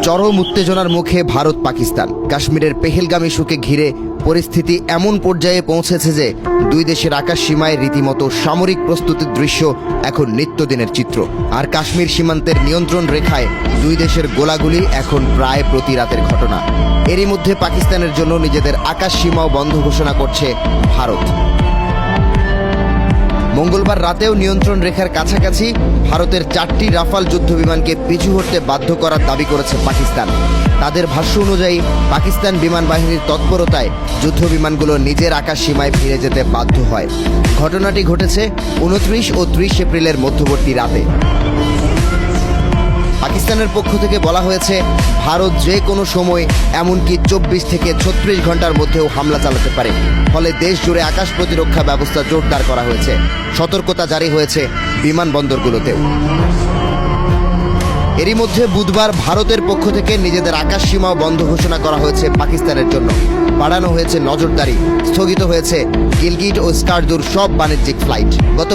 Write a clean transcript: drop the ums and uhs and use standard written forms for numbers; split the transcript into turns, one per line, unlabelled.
চরম উত্তেজনার মুখে ভারত পাকিস্তান। কাশ্মীরের পেহেলগাম ইস্যুকে ঘিরে পরিস্থিতি এমন পর্যায়ে পৌঁছেছে যে দুই দেশের আকাশ সীমায় রীতিমতো সামরিক প্রস্তুতির দৃশ্য এখন নিত্যদিনের চিত্র। আর কাশ্মীর সীমান্তের নিয়ন্ত্রণ রেখায় দুই দেশের গোলাগুলি এখন প্রায় প্রতি রাতের ঘটনা। এরই মধ্যে পাকিস্তানের জন্য নিজেদের আকাশ সীমাও বন্ধ ঘোষণা করছে ভারত। মঙ্গলবার রাতেও নিয়ন্ত্রণ রেখার কাছাকাছি ভারতের 4টি রাফাল যুদ্ধবিমানকে পিছু হটতে বাধ্য করার দাবি করেছে পাকিস্তান। তাদের ভাষ্য অনুযায়ী পাকিস্তান বিমান বাহিনীর তৎপরতায় যুদ্ধবিমানগুলো নিজের আকাশ সীমায় ফিরে যেতে বাধ্য হয়। ঘটনাটি ঘটেছে 29 ও 30 এপ্রিলের মধ্যবর্তী রাতে। পাকিস্তানের পক্ষ থেকে বলা হয়েছে, ভারত যে কোনো সময় এমনকি 24 থেকে 36 ঘন্টার মধ্যেও হামলা চালাতে পারে। ফলে দেশ জুড়ে আকাশ প্রতিরক্ষা ব্যবস্থা জোরদার করা হয়েছে। সতর্কতা জারি হয়েছে বিমানবন্দরগুলোতেও। এরই মধ্যে বুধবার ভারতের পক্ষ থেকে নিজেদের আকাশ সীমাও বন্ধ ঘোষণা করা হয়েছে পাকিস্তানের জন্য। বাড়ানো হয়েছে নজরদারি, স্থগিত হয়েছে গিলগিট ও স্কারদুর সব বাণিজ্যিক ফ্লাইট। গত